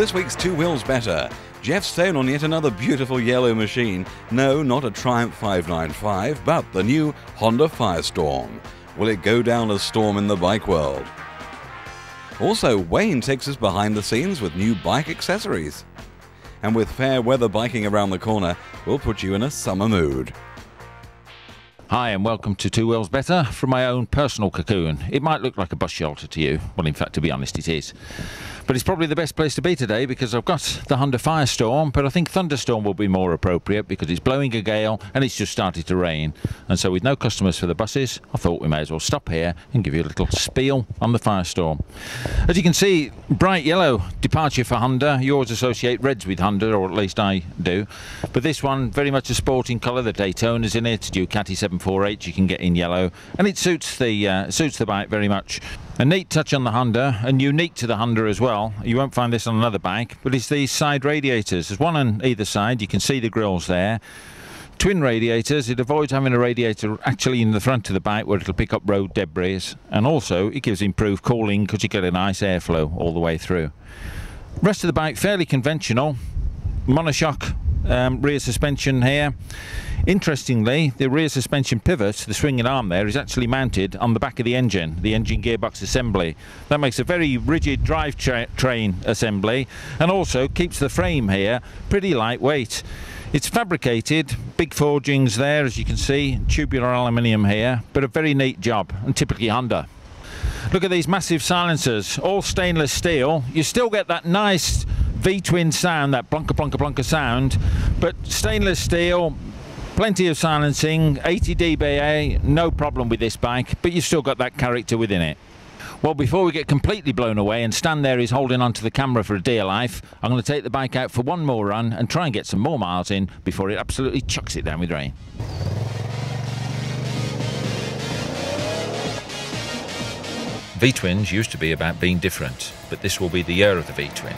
this week's Two Wheels Better, Jeff Stone on yet another beautiful yellow machine. No, not a Triumph 595, but the new Honda Firestorm. Will it go down a storm in the bike world? Also, Wayne takes us behind the scenes with new bike accessories. And with fair weather biking around the corner, we'll put you in a summer mood. Hi and welcome to Two Wheels Better from my own personal cocoon. It might look like a bus shelter to you. Well, in fact, to be honest, it is. But it's probably the best place to be today because I've got the Honda Firestorm, but I think Thunderstorm will be more appropriate because it's blowing a gale and it's just started to rain. And so with no customers for the buses, I thought we may as well stop here and give you a little spiel on the Firestorm. As you can see, bright yellow departure for Honda. You always associate reds with Honda, or at least I do. But this one, very much a sporting colour. The Daytona's in it, Ducati 748 you can get in yellow, and it suits the bike very much. A neat touch on the Honda, and unique to the Honda as well. You won't find this on another bike, but it's these side radiators. There's one on either side. You can see the grills there. Twin radiators. It avoids having a radiator actually in the front of the bike where it'll pick up road debris, and also it gives improved cooling because you get a nice airflow all the way through. Rest of the bike fairly conventional. Monoshock rear suspension here. Interestingly, the rear suspension pivot, the swinging arm there, is actually mounted on the back of the engine gearbox assembly. That makes a very rigid drivetrain assembly, and also keeps the frame here pretty lightweight. It's fabricated, big forgings there as you can see, tubular aluminium here, but a very neat job, and typically Honda. Look at these massive silencers, all stainless steel. You still get that nice V-twin sound, that blunker blunker blunker sound, but stainless steel, plenty of silencing, 80 dBA, no problem with this bike, but you've still got that character within it. Well, before we get completely blown away and Stan there is holding onto the camera for a dear life, I'm going to take the bike out for one more run and try and get some more miles in before it absolutely chucks it down with rain. V-twins used to be about being different, but this will be the year of the V-twin.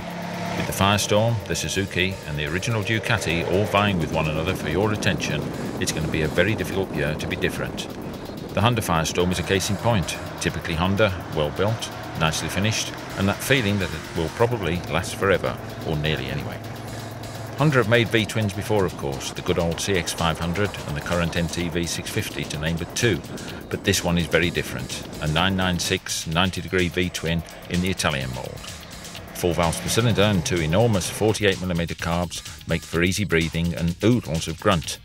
With the Firestorm, the Suzuki and the original Ducati all vying with one another for your attention, it's going to be a very difficult year to be different. The Honda Firestorm is a case in point. Typically Honda, well built, nicely finished, and that feeling that it will probably last forever, or nearly anyway. Honda have made V-twins before, of course, the good old CX500 and the current NTV 650 to name but two, but this one is very different, a 996 90-degree V-twin in the Italian mould. 4 valves per cylinder and 2 enormous 48mm carbs make for easy breathing and oodles of grunt.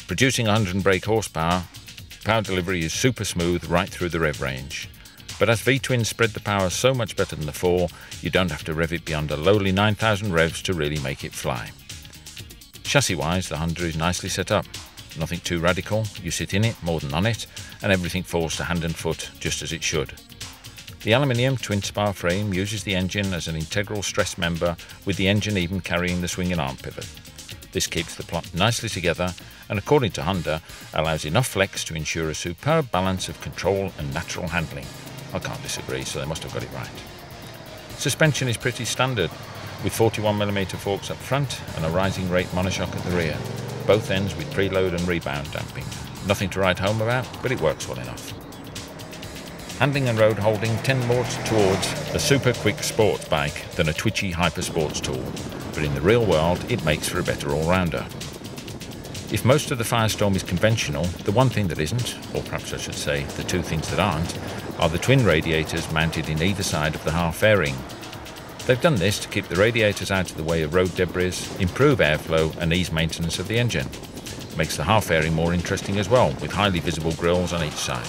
Producing 100 and brake horsepower, power delivery is super smooth right through the rev range. But as V-twins spread the power so much better than the 4, you don't have to rev it beyond a lowly 9,000 revs to really make it fly. Chassis-wise, the Honda is nicely set up. Nothing too radical, you sit in it more than on it, and everything falls to hand and foot just as it should. The aluminium twin-spar frame uses the engine as an integral stress member, with the engine even carrying the swinging arm pivot. This keeps the plot nicely together and, according to Honda, allows enough flex to ensure a superb balance of control and natural handling. I can't disagree, so they must have got it right. Suspension is pretty standard, with 41mm forks up front and a rising rate monoshock at the rear, both ends with preload and rebound damping. Nothing to write home about, but it works well enough. Handling and road holding tend more towards a super quick sports bike than a twitchy hyper sports tool, but in the real world it makes for a better all-rounder. If most of the Firestorm is conventional, the one thing that isn't, or perhaps I should say the two things that aren't, are the twin radiators mounted in either side of the half fairing. They've done this to keep the radiators out of the way of road debris, improve airflow and ease maintenance of the engine. Makes the half fairing more interesting as well, with highly visible grills on each side.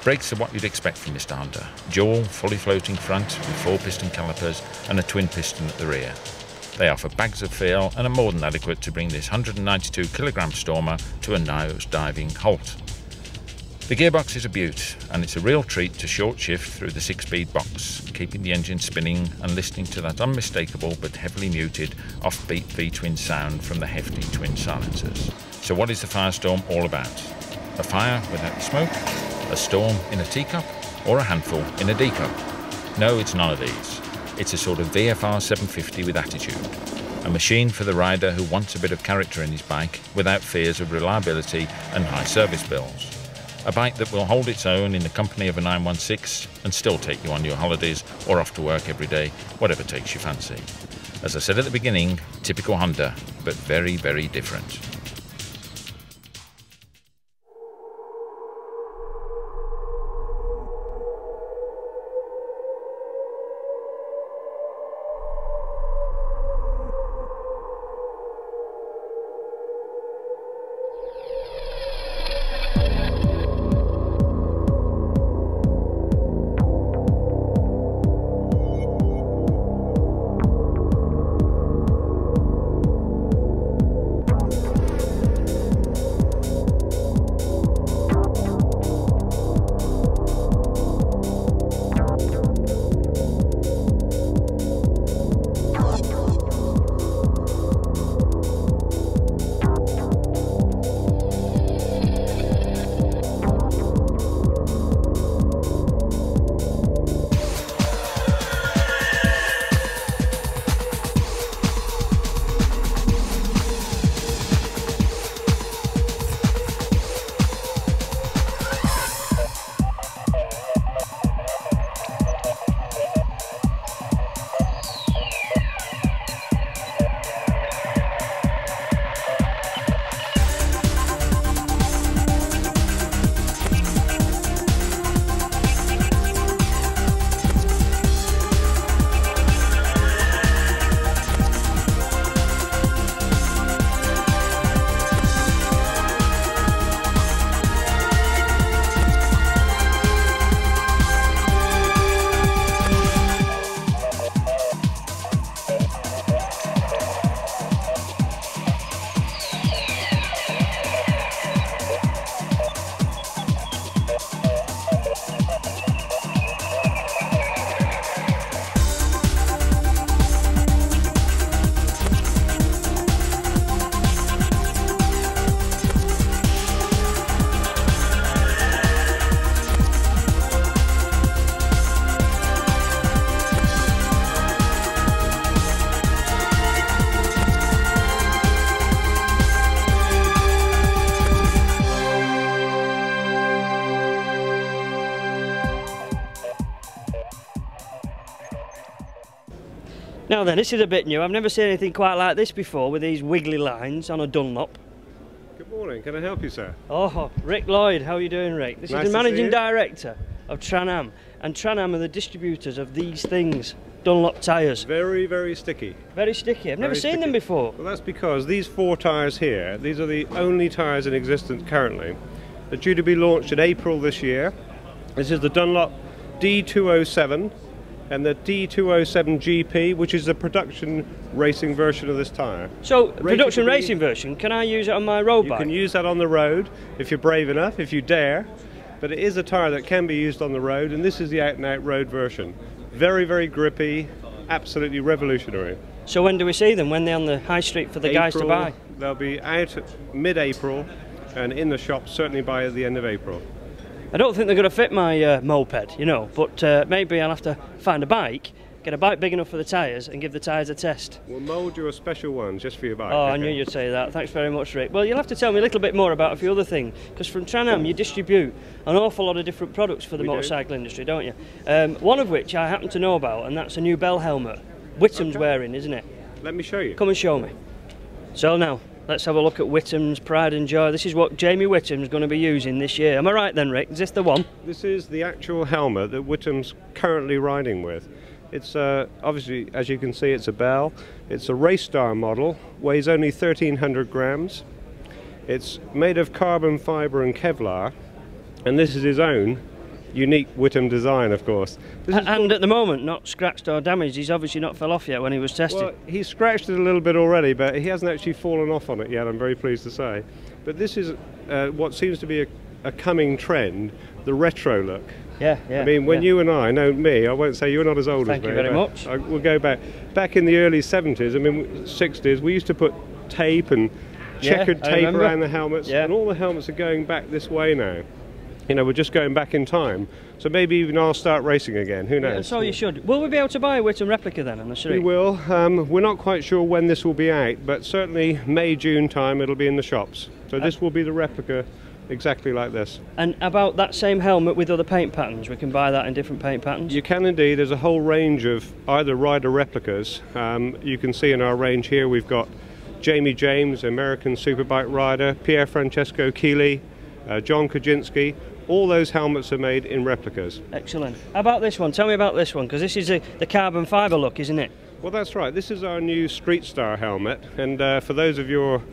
Brakes are what you'd expect from Mr. Honda. Dual, fully floating front with 4-piston calipers and a twin piston at the rear. They offer bags of feel and are more than adequate to bring this 192kg Stormer to a nose-diving halt. The gearbox is a beaut, and it's a real treat to short shift through the 6-speed box, keeping the engine spinning and listening to that unmistakable but heavily muted offbeat V-twin sound from the hefty twin silencers. So what is the Firestorm all about? A fire without the smoke? A storm in a teacup, or a handful in a D-cup? No, it's none of these. It's a sort of VFR 750 with attitude. A machine for the rider who wants a bit of character in his bike without fears of reliability and high service bills. A bike that will hold its own in the company of a 916 and still take you on your holidays or off to work every day, whatever takes your fancy. As I said at the beginning, typical Honda, but very, very different. Now then, this is a bit new. I've never seen anything quite like this before, with these wiggly lines on a Dunlop. Good morning, can I help you, sir? Oh, Rick Lloyd, how are you doing, Rick? This Nice is the to see managing you. director of Tran-Am, and Tran-Am are the distributors of these things, Dunlop tyres. Very, very sticky. Very sticky. I've never Very seen them sticky. before. Well, that's because these 4 tyres here, these are the only tyres in existence currently. They're due to be launched in April this year. This is the Dunlop D207 and the D207 GP, which is the production racing version of this tyre. So, Rated production to be- racing version, can I use it on my road You bike? can use that on the road if you're brave enough, if you dare, but it is a tyre that can be used on the road, and this is the out-and-out road version. Very, very grippy, absolutely revolutionary. So when do we see them? When they're on the high street for the guys to April, buy? They'll be out mid-April and in the shop certainly by the end of April. I don't think they're going to fit my moped, you know, but maybe I'll have to find a bike, get a bike big enough for the tyres and give the tyres a test. We'll mould you a special one just for your bike. Oh, I okay? knew you'd say that. Thanks very much, Rick. Well, you'll have to tell me a little bit more about a few other things, because from Tran-Am you distribute an awful lot of different products for the We do. motorcycle industry, don't you? One of which I happen to know about, and that's a new bell helmet. Whittam's wearing, isn't it? Let me show you. Come and show me. So now, let's have a look at Whittam's Pride and Joy. This is what Jamie Whittam's going to be using this year. Am I right then, Rick? Is this the one? This is the actual helmet that Whittam's currently riding with. It's obviously, as you can see, it's a Bell. It's a Race Star model, weighs only 1,300 grams. It's made of carbon fibre and Kevlar, and this is his own unique Whittam design, of course. This is And at the moment, not scratched or damaged. He's obviously not fell off yet when he was tested. Well, he scratched it a little bit already, but he hasn't actually fallen off on it yet, I'm very pleased to say. But this is what seems to be a coming trend, the retro look. Yeah. I mean, when yeah. you and I know me, I won't say you're not as old Thank as me. you very but much. We'll go back in the early 70s, I mean, 60s, we used to put tape and checkered I tape remember. around the helmets, Yeah. and all the helmets are going back this way now. You know, we're just going back in time. So maybe even I'll start racing again, who knows? Yeah, so you should. Will we be able to buy a Whittam replica then on the street? We will. We're not quite sure when this will be out, but certainly May, June time it'll be in the shops. So this will be the replica exactly like this. And about that same helmet with other paint patterns, we can buy that in different paint patterns? You can indeed. There's a whole range of either rider replicas. You can see in our range here we've got Jamie James, American superbike rider, Pierre Francesco Keeley, John Kaczynski. All those helmets are made in replicas. Excellent. How about this one? Tell me about this one, because this is the carbon fibre look, isn't it? Well, that's right. This is our new Street Star helmet, and for those of your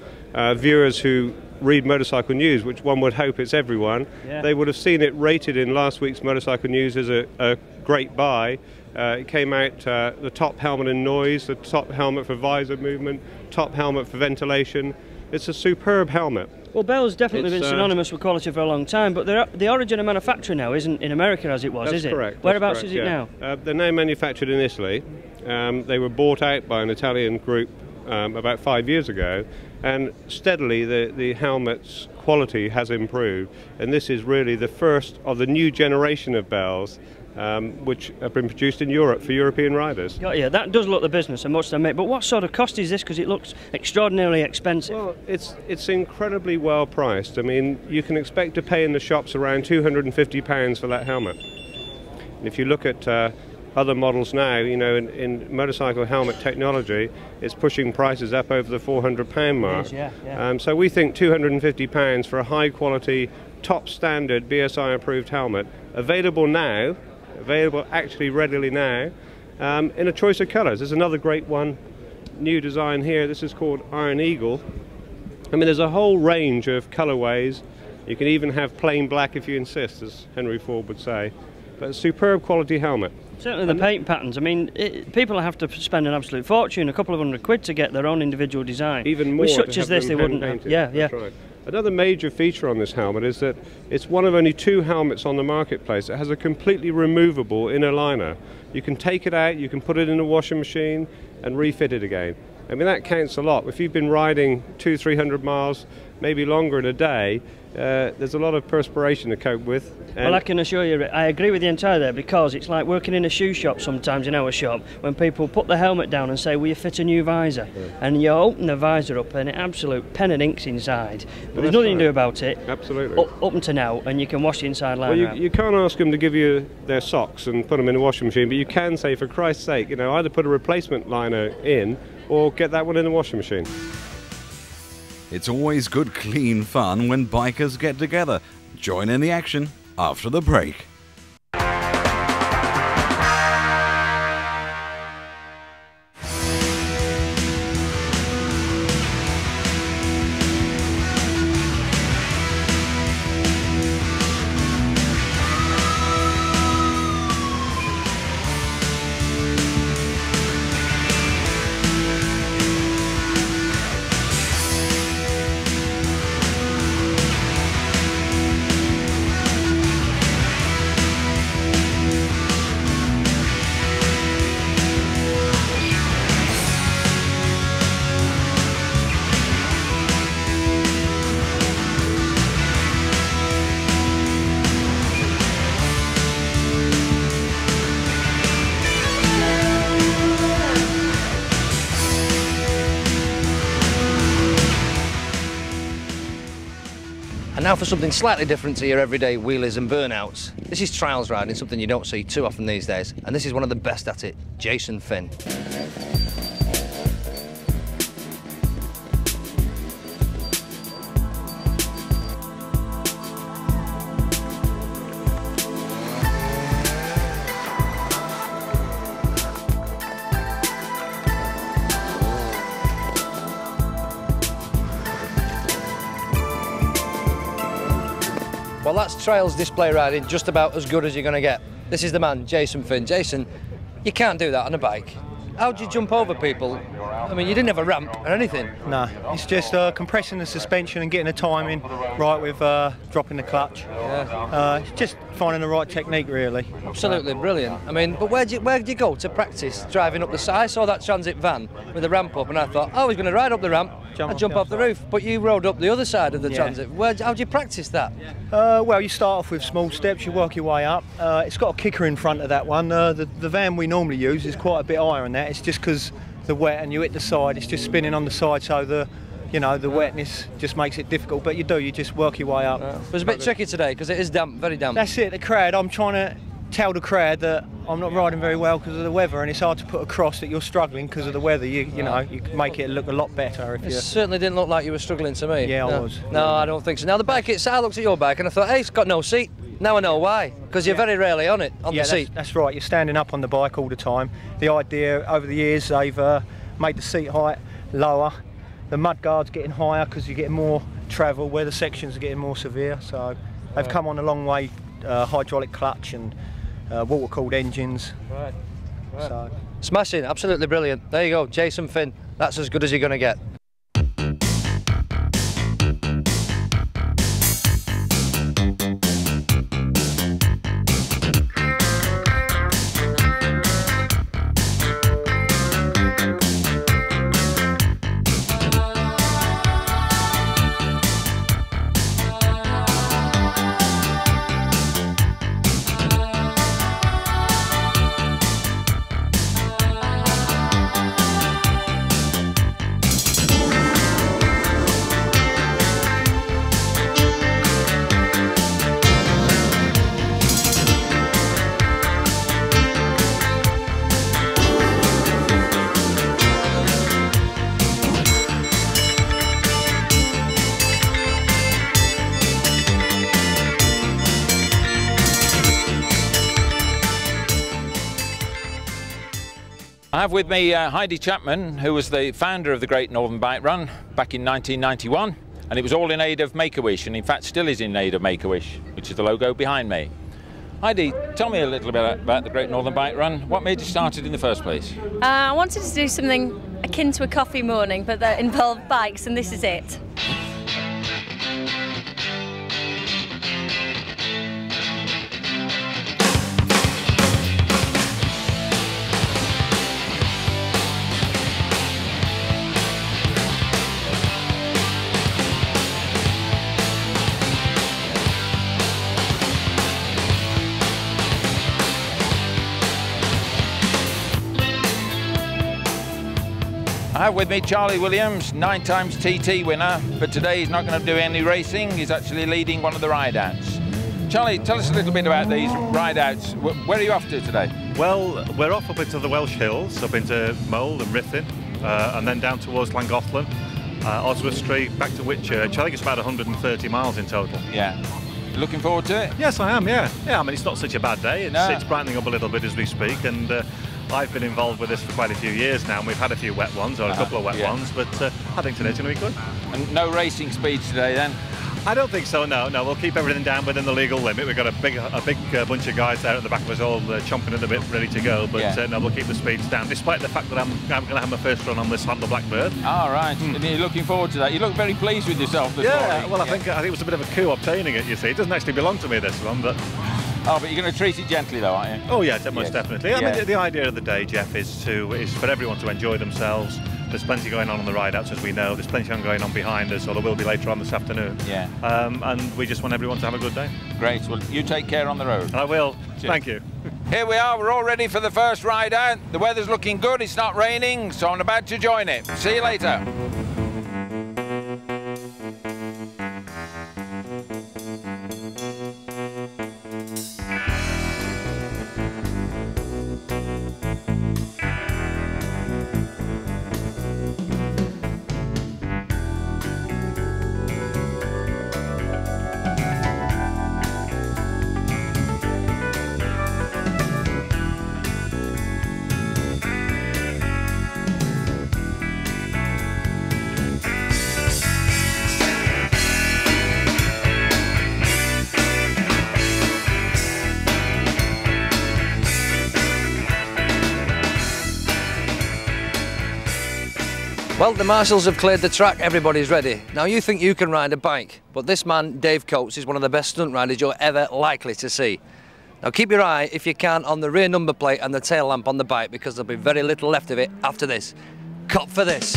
viewers who read motorcycle news, which one would hope it's everyone, they would have seen it rated in last week's motorcycle news as a great buy. It came out the top helmet in noise, the top helmet for visor movement, top helmet for ventilation. It's a superb helmet. Well, Bell's definitely been synonymous with quality for a long time, but the origin of manufacture now isn't in America as it was, is it? That's correct. Whereabouts is it now? They're now manufactured in Italy. They were bought out by an Italian group about 5 years ago, and steadily the helmet's quality has improved, and this is really the first of the new generation of Bells which have been produced in Europe for European riders. Yeah, that does look the business, I must admit. But what sort of cost is this? Because it looks extraordinarily expensive. Well, it's incredibly well priced. I mean, you can expect to pay in the shops around £250 for that helmet. And if you look at other models now, you know, in motorcycle helmet technology, it's pushing prices up over the £400 mark. It is, so we think £250 for a high quality, top standard BSI approved helmet, available actually readily now, in a choice of colours. There's another great one, new design here. This is called Iron Eagle. I mean, there's a whole range of colourways. You can even have plain black if you insist, as Henry Ford would say. But a superb quality helmet. Certainly the paint patterns. I mean, people have to spend an absolute fortune, a couple of £100 to get their own individual design. Even more. With such as this, they wouldn't. That's right. Another major feature on this helmet is that it's one of only 2 helmets on the marketplace. It has a completely removable inner liner. You can take it out, you can put it in a washing machine and refit it again. I mean, that counts a lot. If you've been riding 200-300 miles, maybe longer in a day, there's a lot of perspiration to cope with. Well, I can assure you, I agree with you entirely there, because it's like working in a shoe shop sometimes, in our shop, when people put the helmet down and say, will you fit a new visor? Yeah. And you open the visor up and absolute pen and ink's inside. But there's nothing to do about it. Absolutely. Up until now, and you can wash the inside liner out. You can't ask them to give you their socks and put them in a washing machine, but you can say, for Christ's sake, you know, either put a replacement liner in or get that one in the washing machine. It's always good, clean fun when bikers get together. Join in the action after the break. And now for something slightly different to your everyday wheelies and burnouts. This is trials riding, something you don't see too often these days, and this is one of the best at it, Jason Finn. Well, that's trials display riding, just about as good as you're going to get. This is the man, Jason Finn. Jason, you can't do that on a bike. How'd you jump over people? I mean, you didn't have a ramp or anything. No, it's just compressing the suspension and getting the timing right with dropping the clutch. Yeah. It's just finding the right technique, really. Absolutely brilliant. I mean, but where'd you go to practice driving up the side? I saw that transit van with the ramp up, and I thought, oh, he's going to ride up the ramp and jump off the roof. But you rode up the other side of the transit. How'd you practice that? Well, you start off with small steps, you work your way up. It's got a kicker in front of that one. The van we normally use is quite a bit higher than that. It's just because the wet and you hit the side, it's just spinning on the side, so the you know, the wetness just makes it difficult, but you just work your way up. It was a bit tricky today because it is damp, very damp. That's it, the crowd. I'm trying to tell the crowd that I'm not riding very well because of the weather, and it's hard to put across that you're struggling because of the weather. You know, you can make it look a lot better if you... It certainly didn't look like you were struggling to me. Yeah, no. I was. No, I don't think so. Now, the bike itself, I looked at your bike and I thought, hey, it's got no seat. Now I know why, because you're very rarely on it, on the seat. That's right, you're standing up on the bike all the time. The idea, over the years, they've made the seat height lower. The mudguard's getting higher because you're getting more travel where the sections are getting more severe. So they've come on a long way, hydraulic clutch and water-cooled engines. Right. So. Smashing, absolutely brilliant. There you go, Jason Finn. That's as good as you're going to get. I have with me Heidi Chapman, who was the founder of the Great Northern Bike Run back in 1991, and it was all in aid of Make-A-Wish, and in fact still is in aid of Make-A-Wish, which is the logo behind me. Heidi, tell me a little bit about the Great Northern Bike Run. What made you start it in the first place? I wanted to do something akin to a coffee morning, but that involved bikes, and this is it. I have with me Charlie Williams, 9 times TT winner, but today he's not going to do any racing. He's actually leading one of the ride-outs. Charlie, tell us a little bit about these ride-outs. Where are you off to today? Well, we're off up into the Welsh Hills, up into Mole and Ruthin, and then down towards Llangollen, Oswestry, back to Whitchurch. I think it's about 130 miles in total. Yeah. Looking forward to it? Yes, I am, yeah. Yeah, I mean, it's not such a bad day. It's brightening up a little bit as we speak, and I've been involved with this for quite a few years now, and we've had a few wet ones, or a couple of wet ones, but I think today's going to be good. And no racing speeds today, then? I don't think so, no. We'll keep everything down within the legal limit. We've got a big bunch of guys there at the back of us all chomping at the bit, ready to go, but no, we'll keep the speeds down, despite the fact that I'm going to have my first run on this on the Blackbird. All right, and you're looking forward to that. You look very pleased with yourself this morning. Well, I think it was a bit of a coup obtaining it, you see. It doesn't actually belong to me, this one, but... Oh, but you're going to treat it gently, though, aren't you? Oh, yeah, most definitely. I mean, the idea of the day, Jeff, is for everyone to enjoy themselves. There's plenty going on the ride-outs, as we know. There's plenty going on behind us, or there will be later on this afternoon. Yeah. And we just want everyone to have a good day. Great. Well, you take care on the road. I will. Cheers. Thank you. Here we are. We're all ready for the first ride-out. The weather's looking good. It's not raining, so I'm about to join it. See you later. Well, the marshals have cleared the track, everybody's ready. Now you think you can ride a bike, but this man, Dave Coates, is one of the best stunt riders you're ever likely to see. Now keep your eye, if you can, on the rear number plate and the tail lamp on the bike, because there'll be very little left of it after this. Cop for this.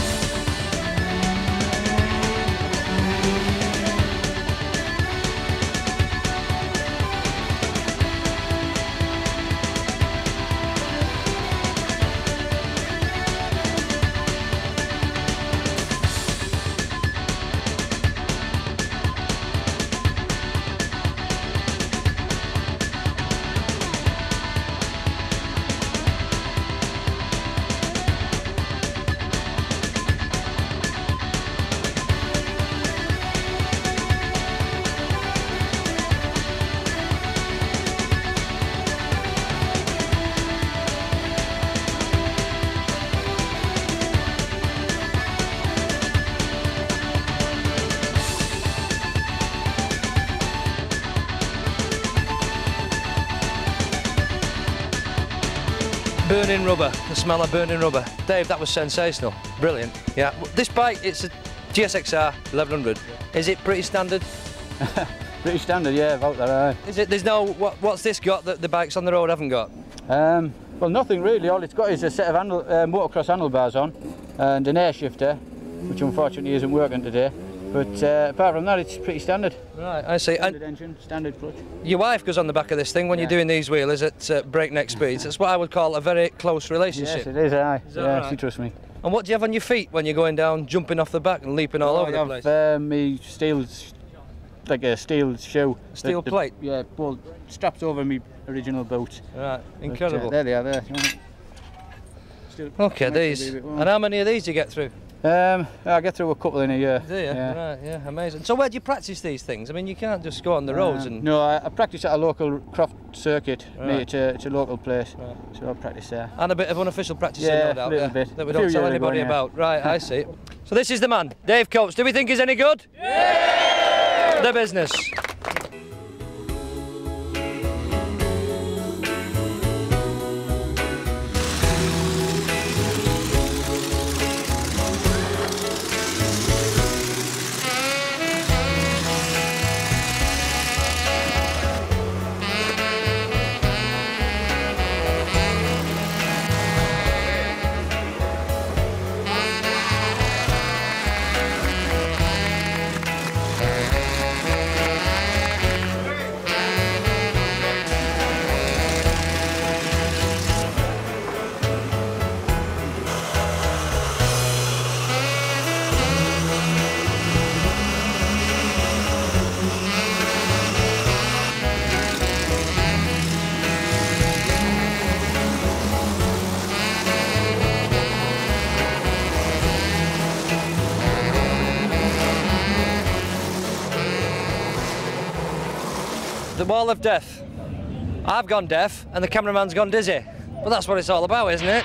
Burning rubber, the smell of burning rubber. Dave, that was sensational. Brilliant. Yeah. This bike, it's a GSXR 1100. Is it pretty standard? Pretty standard, yeah, about that. Is it? There's no. What's this got that the bikes on the road haven't got? Well, nothing really. All it's got is a set of motocross handlebars on and an air shifter, which unfortunately isn't working today. But apart from that, it's pretty standard. Right, I see. Standard engine, standard clutch. Your wife goes on the back of this thing when you're doing these wheelers at breakneck speeds. That's what I would call a very close relationship. Yes, it is, aye. Is that yeah, right? she trusts me. And what do you have on your feet when you're going down, jumping off the back and leaping all over the place? I have me steel, like a steel shoe. Steel plate? Yeah, well, strapped over me original boot. Right, incredible. But, there they are, there. Okay, these. And how many of these do you get through? I get through a couple in a year. Do you? Yeah. Right, yeah, amazing. So where do you practice these things? I mean, you can't just go on the roads and... No, I practice at a local craft circuit, Right. it's a local place, Right. so I practice there. And a bit of unofficial practicing, Yeah, no doubt, a little bit. that we A don't few tell years ago, anybody yeah. about. Right, I see. So this is the man, Dave Coates. Do we think he's any good? Yeah! The business. The wall of death. I've gone deaf and the cameraman's gone dizzy. But that's what it's all about, isn't it?